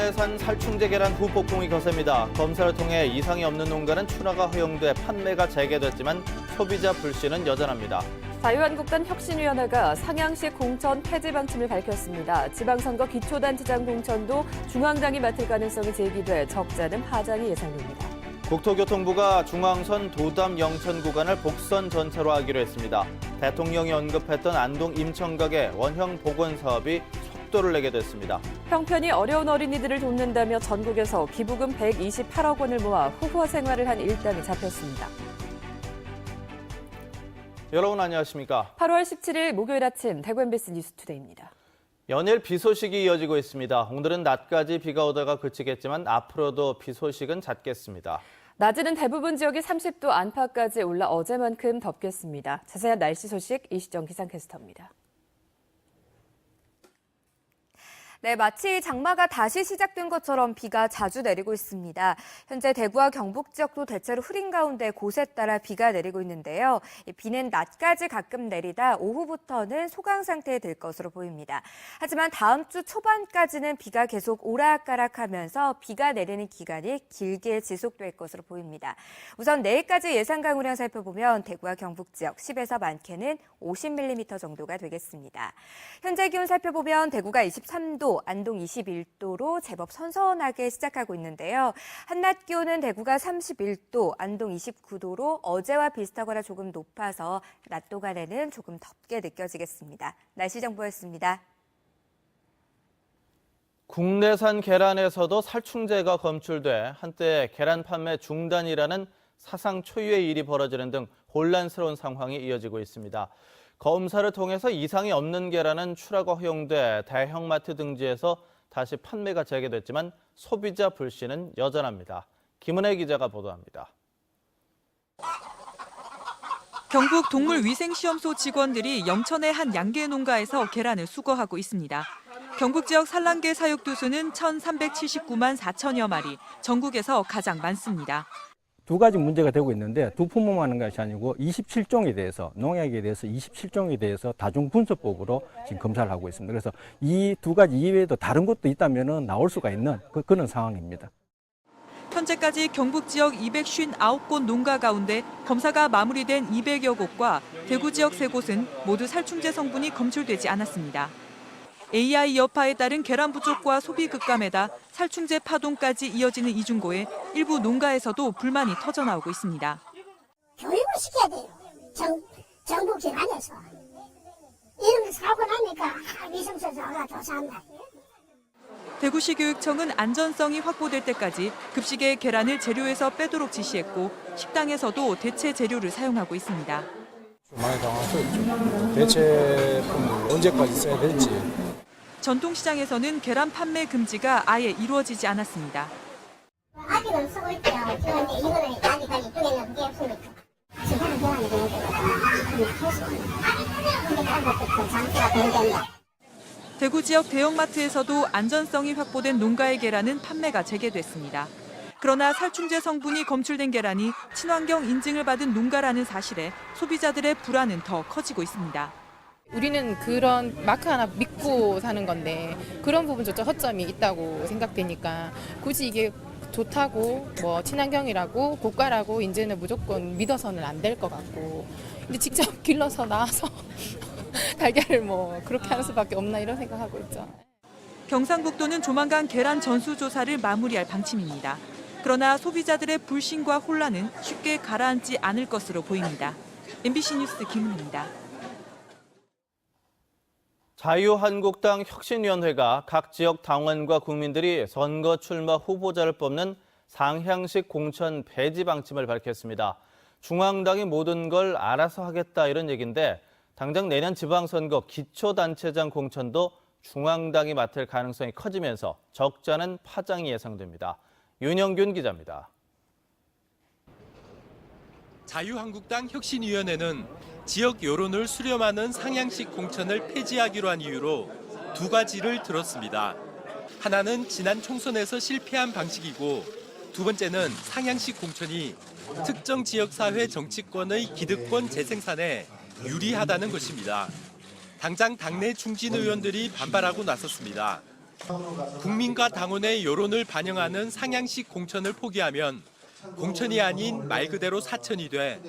국내산 살충제 계란 후폭풍이 거셉니다. 검사를 통해 이상이 없는 농가는 출하가 허용돼 판매가 재개됐지만 소비자 불신은 여전합니다. 자유한국당 혁신위원회가 상향식 공천 폐지 방침을 밝혔습니다. 지방선거 기초단체장 공천도 중앙당이 맡을 가능성이 제기돼 적잖은 파장이 예상됩니다. 국토교통부가 중앙선 도담 영천 구간을 복선 전차로 하기로 했습니다. 대통령이 언급했던 안동 임천각의 원형 복원 사업이 속도를 내게 됐습니다. 형편이 어려운 어린이들을 돕는다며 전국에서 기부금 128억 원을 모아 후화 생활을 한 일당이 잡혔습니다. 여러분 안녕하십니까? 8월 17일 목요일 아침 대구 MBC 뉴스투데이입니다. 연일 비 소식이 이어지고 있습니다. 오늘은 낮까지 비가 오다가 그치겠지만 앞으로도 비 소식은 잦겠습니다. 낮에는 대부분 지역이 30도 안팎까지 올라 어제만큼 덥겠습니다. 자세한 날씨 소식 이시정 기상캐스터입니다. 네, 마치 장마가 다시 시작된 것처럼 비가 자주 내리고 있습니다. 현재 대구와 경북 지역도 대체로 흐린 가운데 곳에 따라 비가 내리고 있는데요. 비는 낮까지 가끔 내리다 오후부터는 소강 상태에 들 것으로 보입니다. 하지만 다음 주 초반까지는 비가 계속 오락가락하면서 비가 내리는 기간이 길게 지속될 것으로 보입니다. 우선 내일까지 예상 강우량 살펴보면 대구와 경북 지역 10에서 많게는 50mm 정도가 되겠습니다. 현재 기온 살펴보면 대구가 23도, 안동 21도로 제법 선선하게 시작하고 있는데요. 한낮 기온은 대구가 31도, 안동 29도로 어제와 비슷하거나 조금 높아서 낮 동안에는 조금 덥게 느껴지겠습니다. 날씨 정보였습니다. 국내산 계란에서도 살충제가 검출돼 한때 계란 판매 중단이라는 사상 초유의 일이 벌어지는 등 혼란스러운 상황이 이어지고 있습니다. 검사를 통해서 이상이 없는 계란은 출하가 허용돼 대형마트 등지에서 다시 판매가 재개됐지만 소비자 불신은 여전합니다. 김은혜 기자가 보도합니다. 경북 동물위생시험소 직원들이 영천의 한 양계 농가에서 계란을 수거하고 있습니다. 경북 지역 산란계 사육 두수는 1,379만 4천여 마리, 전국에서 가장 많습니다. 두 가지 문제가 되고 있는데 두 품목하는 것이 아니고 27종에 대해서 농약에 대해서 27종에 대해서 다중 분석법으로 지금 검사를 하고 있습니다. 그래서 이 두 가지 이외에도 다른 것도 있다면 나올 수가 있는 그런 상황입니다. 현재까지 경북 지역 259곳 농가 가운데 검사가 마무리된 200여 곳과 대구 지역 3곳은 모두 살충제 성분이 검출되지 않았습니다. AI 여파에 따른 계란 부족과 소비 급감에다 살충제 파동까지 이어지는 이 중고에 일부 농가에서도 불만이 터져나오고 있습니다. 교육을 시켜야 돼요. 정부 기관에서. 이런 사고 나니까 위생처가 조사한다. 대구시 교육청은 안전성이 확보될 때까지 급식에 계란을 재료에서 빼도록 지시했고 식당에서도 대체 재료를 사용하고 있습니다. 많이 당황스럽죠. 대체품을 언제까지 써야 될지. 전통시장에서는 계란 판매 금지가 아예 이루어지지 않았습니다. 아직은 쓰고 있대요. 그런데 이거는 아직까지 이쪽에는 그게 없으니까. 시간은 계란이 근데 다른 것도 장수가 된다. 대구 지역 대형마트에서도 안전성이 확보된 농가의 계란은 판매가 재개됐습니다. 그러나 살충제 성분이 검출된 계란이 친환경 인증을 받은 농가라는 사실에 소비자들의 불안은 더 커지고 있습니다. 우리는 그런 마크 하나 믿고 사는 건데 그런 부분조차 허점이 있다고 생각되니까 굳이 이게 좋다고 뭐 친환경이라고 고가라고 이제는 무조건 믿어서는 안 될 것 같고 근데 직접 길러서 나와서 달걀을 뭐 그렇게 하는 수밖에 없나 이런 생각하고 있죠. 경상북도는 조만간 계란 전수조사를 마무리할 방침입니다. 그러나 소비자들의 불신과 혼란은 쉽게 가라앉지 않을 것으로 보입니다. MBC 뉴스 김은혜입니다. 자유한국당 혁신위원회가 각 지역 당원과 국민들이 선거 출마 후보자를 뽑는 상향식 공천 폐지 방침을 밝혔습니다. 중앙당이 모든 걸 알아서 하겠다 이런 얘기인데 당장 내년 지방선거 기초단체장 공천도 중앙당이 맡을 가능성이 커지면서 적잖은 파장이 예상됩니다. 윤영균 기자입니다. 자유한국당 혁신위원회는 지역 여론을 수렴하는 상향식 공천을 폐지하기로 한 이유로 두 가지를 들었습니다. 하나는 지난 총선에서 실패한 방식이고 두 번째는 상향식 공천이 특정 지역사회 정치권의 기득권 재생산에 유리하다는 것입니다. 당장 당내 중진 의원들이 반발하고 나섰습니다. 국민과 당원의 여론을 반영하는 상향식 공천을 포기하면 공천이 아닌 말 그대로 사천이 돼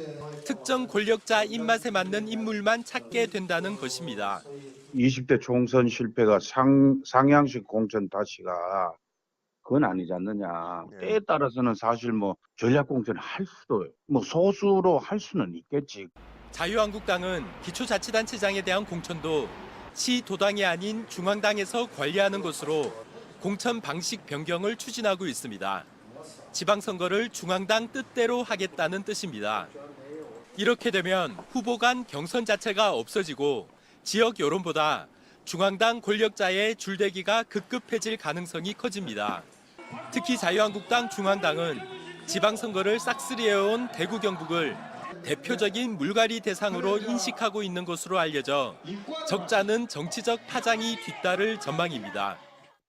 특정 권력자 입맛에 맞는 인물만 찾게 된다는 것입니다. 20대 총선 실패가 상향식 공천 다시가 그건 아니지 않느냐. 때에 따라서는 사실 전략 공천을 할 수도 소수로 할 수는 있겠지. 자유한국당은 기초자치단체장에 대한 공천도 시도당이 아닌 중앙당에서 관리하는 것으로 공천 방식 변경을 추진하고 있습니다. 지방선거를 중앙당 뜻대로 하겠다는 뜻입니다. 이렇게 되면 후보 간 경선 자체가 없어지고 지역 여론보다 중앙당 권력자의 줄대기가 급급해질 가능성이 커집니다. 특히 자유한국당 중앙당은 지방선거를 싹쓸이해온 대구 경북을 대표적인 물갈이 대상으로 인식하고 있는 것으로 알려져 적잖은 정치적 파장이 뒤따를 전망입니다.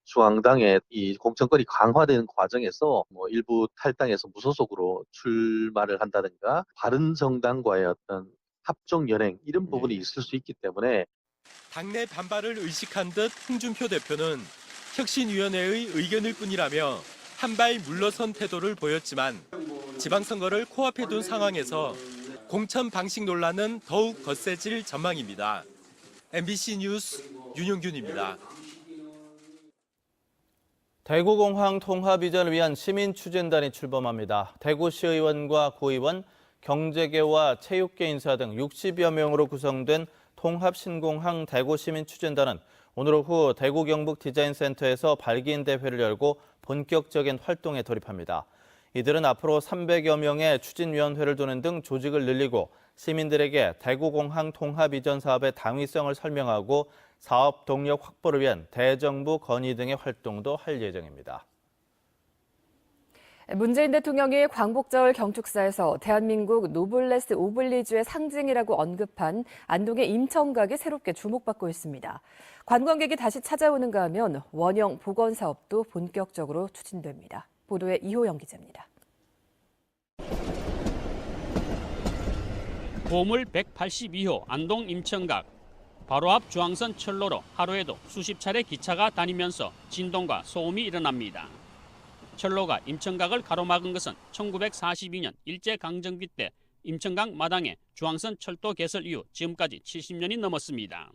중앙당의 이 공천권이 강화되는 과정에서 일부 탈당해서 무소속으로 출마를 한다든가 바른정당과의 어떤 합종 연행 이런 부분이 있을 수 있기 때문에 당내 반발을 의식한 듯 홍준표 대표는 혁신위원회의 의견일 뿐이라며 한 발 물러선 태도를 보였지만 지방선거를 코앞에 둔 상황에서 공천 방식 논란은 더욱 거세질 전망입니다. MBC 뉴스 윤용균입니다. 대구공항 통합 이전을 위한 시민추진단이 출범합니다. 대구시의원과 구의원, 경제계와 체육계 인사 등 60여 명으로 구성된 통합신공항 대구시민추진단은 오늘 오후 대구 경북 디자인센터에서 발기인 대회를 열고 본격적인 활동에 돌입합니다. 이들은 앞으로 300여 명의 추진위원회를 두는 등 조직을 늘리고 시민들에게 대구공항 통합 이전 사업의 당위성을 설명하고 사업 동력 확보를 위한 대정부 건의 등의 활동도 할 예정입니다. 문재인 대통령이 광복절 경축사에서 대한민국 노블레스 오블리주의 상징이라고 언급한 안동의 임청각이 새롭게 주목받고 있습니다. 관광객이 다시 찾아오는가 하면 원형 복원 사업도 본격적으로 추진됩니다. 보도에 이호영 기자입니다. 보물 182호 안동 임청각. 바로 앞 중앙선 철로로 하루에도 수십 차례 기차가 다니면서 진동과 소음이 일어납니다. 철로가 임청각을 가로막은 것은 1942년 일제강점기 때 임청각 마당에 중앙선 철도 개설 이후 지금까지 70년이 넘었습니다.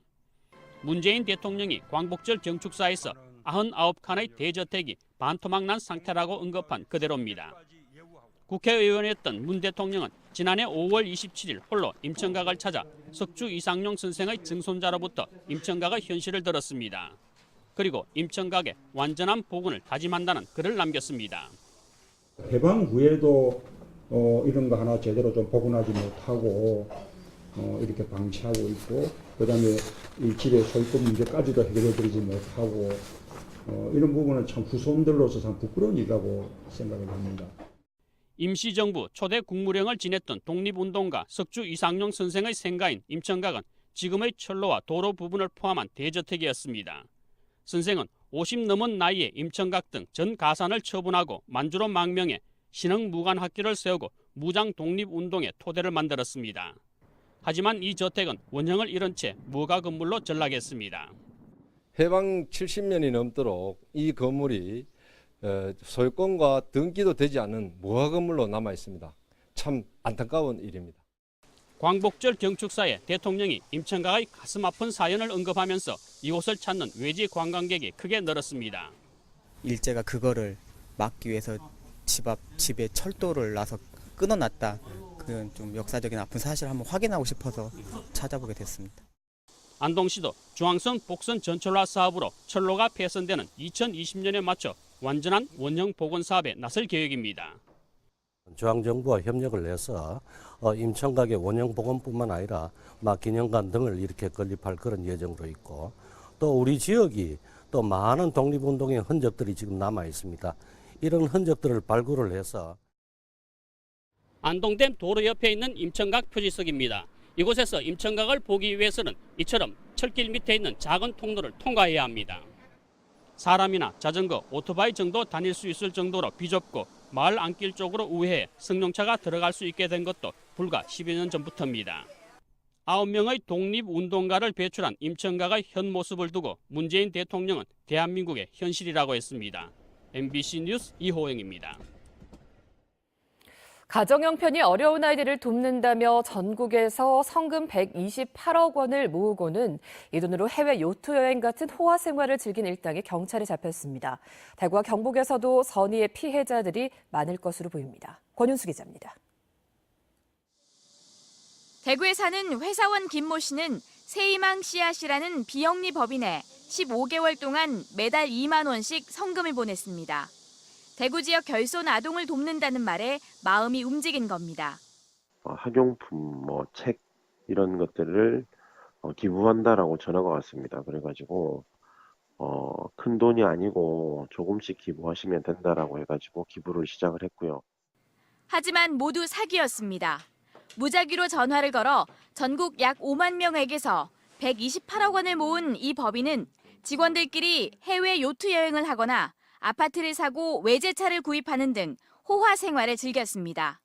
문재인 대통령이 광복절 경축사에서 99칸의 대저택이 반토막난 상태라고 언급한 그대로입니다. 국회의원이었던 문 대통령은 지난해 5월 27일 홀로 임청각을 찾아 석주 이상용 선생의 증손자로부터 임청각의 현실을 들었습니다. 그리고 임청각의 완전한 복원을 다짐한다는 글을 남겼습니다. 해방 후에도 이런 거 하나 제대로 좀 복원하지 못하고 이렇게 방치하고 있고, 그다음에 이 집의 소유권 문제까지도 해결해드리지 못하고 이런 부분은 참 후손들로서 참 부끄러운 일이라고 생각을 합니다. 임시정부 초대 국무령을 지냈던 독립운동가 석주 이상용 선생의 생가인 임청각은 지금의 철로와 도로 부분을 포함한 대저택이었습니다. 선생은 50 넘은 나이에 임청각 등 전 가산을 처분하고 만주로 망명해 신흥무관학교를 세우고 무장 독립운동의 토대를 만들었습니다. 하지만 이 저택은 원형을 잃은 채 무가 건물로 전락했습니다. 해방 70년이 넘도록 이 건물이 소유권과 등기도 되지 않은 무화 건물로 남아 있습니다. 참 안타까운 일입니다. 광복절 경축사에 대통령이 임청각의 가슴 아픈 사연을 언급하면서 이곳을 찾는 외지 관광객이 크게 늘었습니다. 일제가 그거를 막기 위해서 집에 철도를 놔서 끊어놨다. 그런 좀 역사적인 아픈 사실을 한번 확인하고 싶어서 찾아보게 됐습니다. 안동시도 중앙선 복선 전철화 사업으로 철로가 폐선되는 2020년에 맞춰 완전한 원형 복원 사업에 나설 계획입니다. 중앙정부와 협력을 해서 임청각의 원형 복원뿐만 아니라 기념관 등을 이렇게 건립할 그런 예정으로 있고, 또 우리 지역이 또 많은 독립운동의 흔적들이 지금 남아 있습니다. 이런 흔적들을 발굴을 해서 안동댐 도로 옆에 있는 임청각 표지석입니다. 이곳에서 임청각을 보기 위해서는 이처럼 철길 밑에 있는 작은 통로를 통과해야 합니다. 사람이나 자전거, 오토바이 정도 다닐 수 있을 정도로 비좁고 마을 안길 쪽으로 우회해 승용차가 들어갈 수 있게 된 것도 불과 10여 년 전부터입니다. 9명의 독립운동가를 배출한 임청각의 현 모습을 두고 문재인 대통령은 대한민국의 현실이라고 했습니다. MBC 뉴스 이호영입니다. 가정 형편이 어려운 아이들을 돕는다며 전국에서 성금 128억 원을 모으고는 이 돈으로 해외 요트 여행 같은 호화 생활을 즐긴 일당에 경찰에 잡혔습니다. 대구와 경북에서도 선의의 피해자들이 많을 것으로 보입니다. 권윤수 기자입니다. 대구에 사는 회사원 김모 씨는 새희망 씨앗이라는 비영리 법인에 15개월 동안 매달 2만 원씩 성금을 보냈습니다. 대구 지역 결손 아동을 돕는다는 말에 마음이 움직인 겁니다. 학용품, 책 이런 것들을 기부한다라고 전화가 왔습니다. 그래가지고 큰 돈이 아니고 조금씩 기부하시면 된다라고 해가지고 기부를 시작을 했고요. 하지만 모두 사기였습니다. 무작위로 전화를 걸어 전국 약 5만 명에게서 128억 원을 모은 이 법인은 직원들끼리 해외 요트 여행을 하거나 아파트를 사고 외제차를 구입하는 등 호화 생활을 즐겼습니다.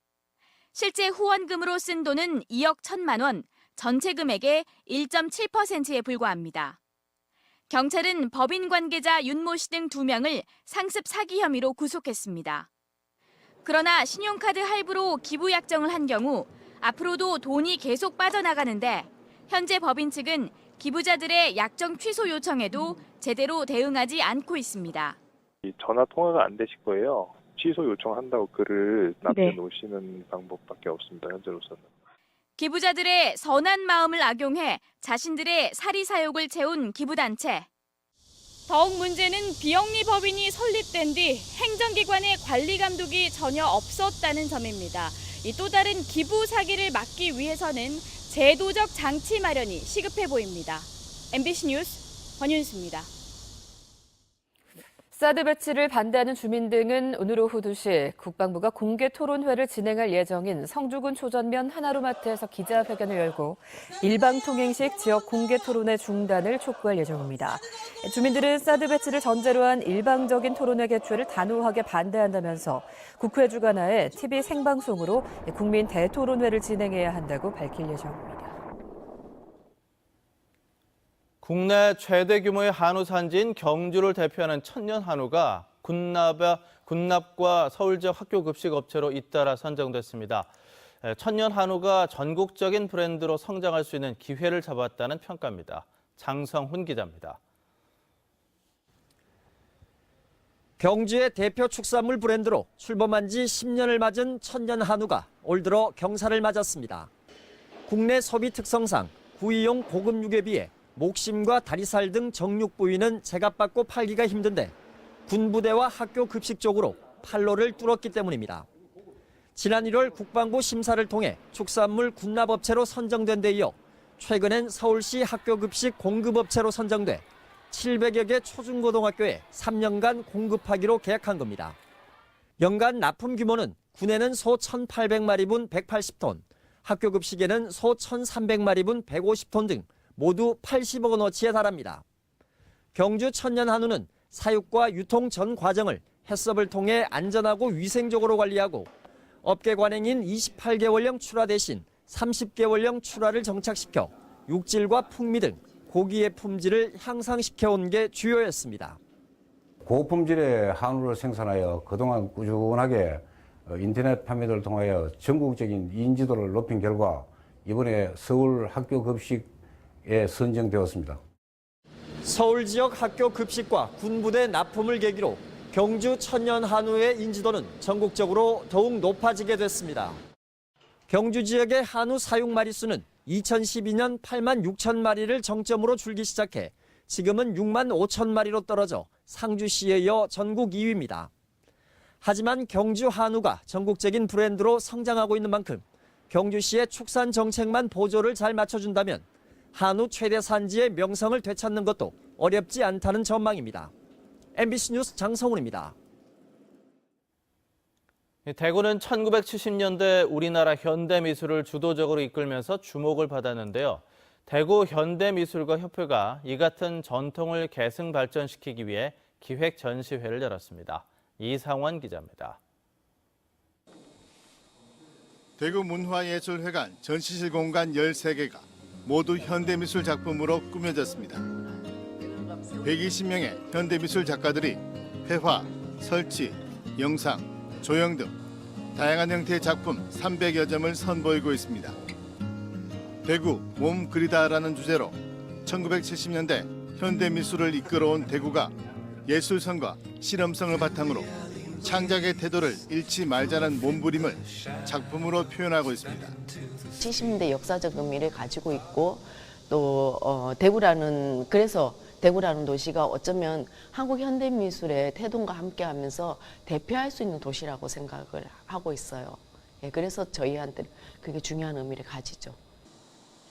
실제 후원금으로 쓴 돈은 2억 1천만 원, 전체 금액의 1.7%에 불과합니다. 경찰은 법인 관계자 윤모 씨 등 2명을 상습 사기 혐의로 구속했습니다. 그러나 신용카드 할부로 기부 약정을 한 경우 앞으로도 돈이 계속 빠져나가는데 현재 법인 측은 기부자들의 약정 취소 요청에도 제대로 대응하지 않고 있습니다. 전화 통화가 안 되실 거예요. 취소 요청한다고 글을 남겨놓으시는 방법밖에 없습니다. 현재로서는. 기부자들의 선한 마음을 악용해 자신들의 사리사욕을 채운 기부단체. 더욱 문제는 비영리 법인이 설립된 뒤 행정기관의 관리 감독이 전혀 없었다는 점입니다. 또 다른 기부 사기를 막기 위해서는 제도적 장치 마련이 시급해 보입니다. MBC 뉴스 권윤수입니다. 사드 배치를 반대하는 주민 등은 오늘 오후 2시 국방부가 공개 토론회를 진행할 예정인 성주군 초전면 하나로마트에서 기자회견을 열고 일방통행식 지역 공개 토론회 중단을 촉구할 예정입니다. 주민들은 사드 배치를 전제로 한 일방적인 토론회 개최를 단호하게 반대한다면서 국회 주관하에 TV 생방송으로 국민 대토론회를 진행해야 한다고 밝힐 예정입니다. 국내 최대 규모의 한우 산지인 경주를 대표하는 천년한우가 군납과 서울 지역 학교 급식 업체로 잇따라 선정됐습니다. 천년한우가 전국적인 브랜드로 성장할 수 있는 기회를 잡았다는 평가입니다. 장성훈 기자입니다. 경주의 대표 축산물 브랜드로 출범한 지 10년을 맞은 천년한우가 올 들어 경사를 맞았습니다. 국내 소비 특성상 구이용 고급 육에 비해 목심과 다리살 등 정육 부위는 제값받고 팔기가 힘든데 군부대와 학교 급식 쪽으로 판로를 뚫었기 때문입니다. 지난 1월 국방부 심사를 통해 축산물 군납업체로 선정된 데 이어 최근엔 서울시 학교급식 공급업체로 선정돼 700여 개 초중고등학교에 3년간 공급하기로 계약한 겁니다. 연간 납품 규모는 군에는 소 1,800마리분 180톤, 학교급식에는 소 1,300마리분 150톤 등 모두 80억 원어치에 달합니다. 경주 천년한우는 사육과 유통 전 과정을 해썹을 통해 안전하고 위생적으로 관리하고 업계 관행인 28개월령 출하 대신 30개월령 출하를 정착시켜 육질과 풍미 등 고기의 품질을 향상시켜온 게 주요였습니다. 고품질의 한우를 생산하여 그동안 꾸준하게 인터넷 판매를 통하여 전국적인 인지도를 높인 결과 이번에 서울 학교 급식에 선정되었습니다. 서울 지역 학교 급식과 군부대 납품을 계기로 경주 천년한우의 인지도는 전국적으로 더욱 높아지게 됐습니다. 경주 지역의 한우 사육 마리수는 2012년 8만 6천 마리를 정점으로 줄기 시작해 지금은 6만 5천 마리로 떨어져 상주시에 이어 전국 2위입니다. 하지만 경주 한우가 전국적인 브랜드로 성장하고 있는 만큼 경주시의 축산 정책만 보조를 잘 맞춰준다면 한우 최대 산지의 명성을 되찾는 것도 어렵지 않다는 전망입니다. MBC 뉴스 장성훈입니다. 대구는 1970년대 우리나라 현대미술을 주도적으로 이끌면서 주목을 받았는데요. 대구 현대미술가 협회가 이 같은 전통을 계승 발전시키기 위해 기획 전시회를 열었습니다. 이상원 기자입니다. 대구 문화예술회관 전시실 공간 13개가 모두 현대미술 작품으로 꾸며졌습니다. 120명의 현대미술 작가들이 회화, 설치, 영상, 조형 등 다양한 형태의 작품 300여 점을 선보이고 있습니다. 대구 몸 그리다라는 주제로 1970년대 현대미술을 이끌어온 대구가 예술성과 실험성을 바탕으로 창작의 태도를 잃지 말자는 몸부림을 작품으로 표현하고 있습니다. 70년대 역사적 의미를 가지고 있고 또 그래서 대구라는 도시가 어쩌면 한국 현대미술의 태동과 함께하면서 대표할 수 있는 도시라고 생각을 하고 있어요. 그래서 저희한테 그게 중요한 의미를 가지죠.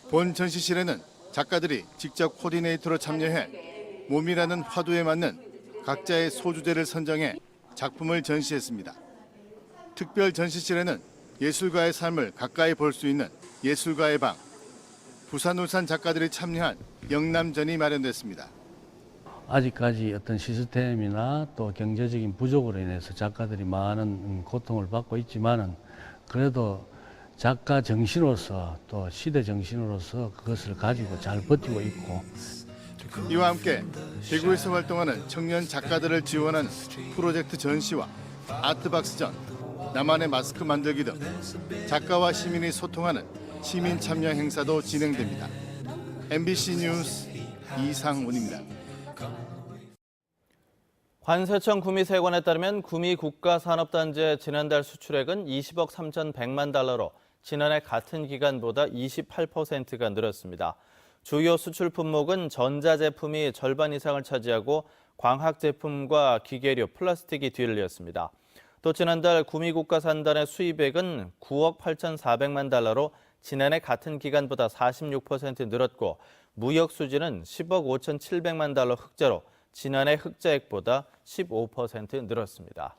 본 전시실에는 작가들이 직접 코디네이터로 참여해 몸이라는 화두에 맞는 각자의 소주제를 선정해 작품을 전시했습니다. 특별 전시실에는 예술가의 삶을 가까이 볼 수 있는 예술가의 방, 부산 울산 작가들이 참여한 영남전이 마련됐습니다. 아직까지 어떤 시스템이나 또 경제적인 부족으로 인해서 작가들이 많은 고통을 받고 있지만은 그래도 작가 정신으로서 또 시대 정신으로서 그것을 가지고 잘 버티고 있고 이와 함께 대구에서 활동하는 청년 작가들을 지원하는 프로젝트 전시와 아트박스전, 나만의 마스크 만들기 등 작가와 시민이 소통하는 시민 참여 행사도 진행됩니다. MBC 뉴스 이상훈입니다. 관세청 구미세관에 따르면 구미 국가산업단지의 지난달 수출액은 20억 3,100만 달러로 지난해 같은 기간보다 28%가 늘었습니다. 주요 수출 품목은 전자제품이 절반 이상을 차지하고 광학제품과 기계류, 플라스틱이 뒤를 이었습니다. 또 지난달 구미국가산단의 수입액은 9억 8,400만 달러로 지난해 같은 기간보다 46% 늘었고 무역 수지는 10억 5,700만 달러 흑자로 지난해 흑자액보다 15% 늘었습니다.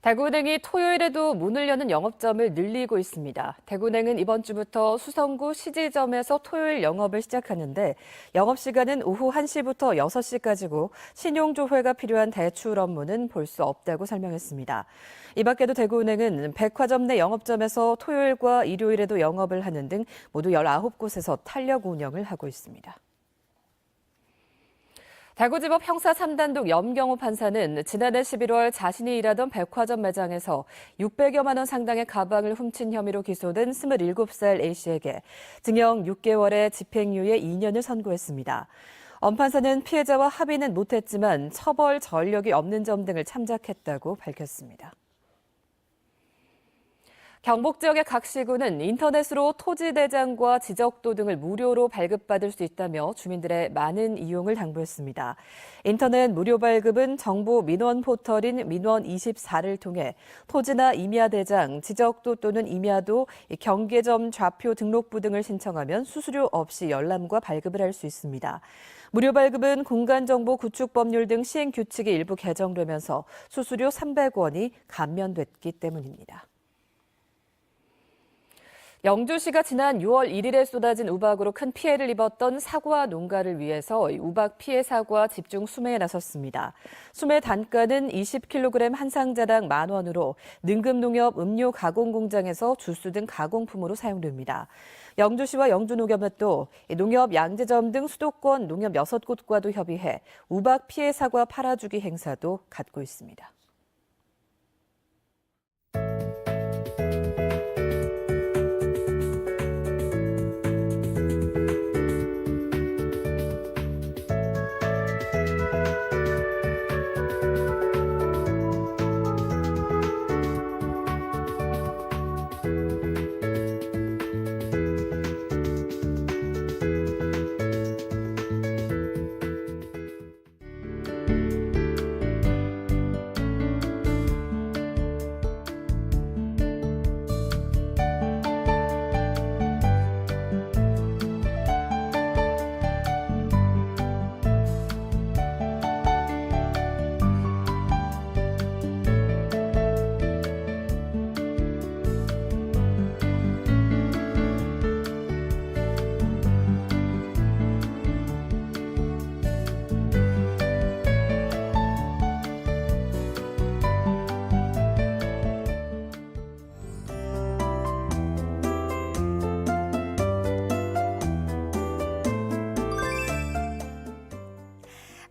대구은행이 토요일에도 문을 여는 영업점을 늘리고 있습니다. 대구은행은 이번 주부터 수성구 시지점에서 토요일 영업을 시작하는데 영업시간은 오후 1시부터 6시까지고 신용조회가 필요한 대출 업무는 볼 수 없다고 설명했습니다. 이 밖에도 대구은행은 백화점 내 영업점에서 토요일과 일요일에도 영업을 하는 등 모두 19곳에서 탄력 운영을 하고 있습니다. 대구지법 형사 3단독 염경호 판사는 지난해 11월 자신이 일하던 백화점 매장에서 600여만 원 상당의 가방을 훔친 혐의로 기소된 27살 A씨에게 징역 6개월의 집행유예 2년을 선고했습니다. 엄 판사는 피해자와 합의는 못했지만 처벌 전력이 없는 점 등을 참작했다고 밝혔습니다. 경북 지역의 각 시군은 인터넷으로 토지 대장과 지적도 등을 무료로 발급받을 수 있다며 주민들의 많은 이용을 당부했습니다. 인터넷 무료 발급은 정부 민원 포털인 민원24를 통해 토지나 임야 대장, 지적도 또는 임야도 경계점 좌표 등록부 등을 신청하면 수수료 없이 열람과 발급을 할 수 있습니다. 무료 발급은 공간정보 구축 법률 등 시행 규칙이 일부 개정되면서 수수료 300원이 감면됐기 때문입니다. 영주시가 지난 6월 1일에 쏟아진 우박으로 큰 피해를 입었던 사과 농가를 위해서 우박 피해 사과 집중 수매에 나섰습니다. 수매 단가는 20kg 한 상자당 10,000원으로 능금농협 음료 가공 공장에서 주스 등 가공품으로 사용됩니다. 영주시와 영주농협은 또 농협 양재점 등 수도권 농협 6곳과도 협의해 우박 피해 사과 팔아주기 행사도 갖고 있습니다.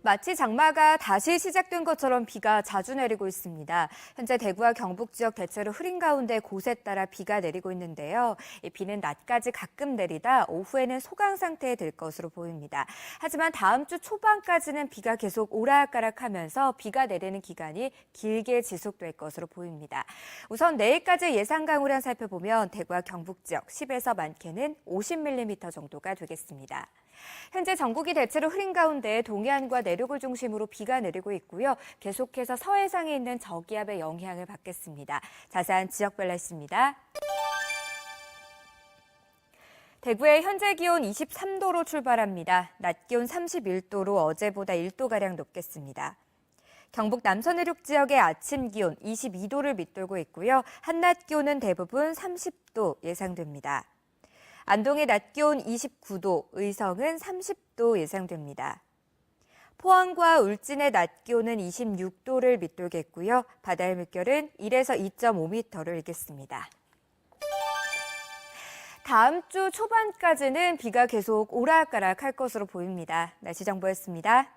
마치 장마가 다시 시작된 것처럼 비가 자주 내리고 있습니다. 현재 대구와 경북 지역 대체로 흐린 가운데 곳에 따라 비가 내리고 있는데요. 이 비는 낮까지 가끔 내리다 오후에는 소강 상태에 들 것으로 보입니다. 하지만 다음 주 초반까지는 비가 계속 오락가락하면서 비가 내리는 기간이 길게 지속될 것으로 보입니다. 우선 내일까지 예상 강우량 살펴보면 대구와 경북 지역 10에서 많게는 50mm 정도가 되겠습니다. 현재 전국이 대체로 흐린 가운데 동해안과 내륙을 중심으로 비가 내리고 있고요. 계속해서 서해상에 있는 저기압의 영향을 받겠습니다. 자세한 지역별 날씨입니다. 대구의 현재 기온 23도로 출발합니다. 낮 기온 31도로 어제보다 1도가량 높겠습니다. 경북 남서 내륙 지역의 아침 기온 22도를 밑돌고 있고요. 한낮 기온은 대부분 30도 예상됩니다. 안동의 낮 기온 29도, 의성은 30도 예상됩니다. 포항과 울진의 낮 기온은 26도를 밑돌겠고요. 바다의 물결은 1에서 2.5m를 일겠습니다. 다음 주 초반까지는 비가 계속 오락가락할 것으로 보입니다. 날씨 정보였습니다.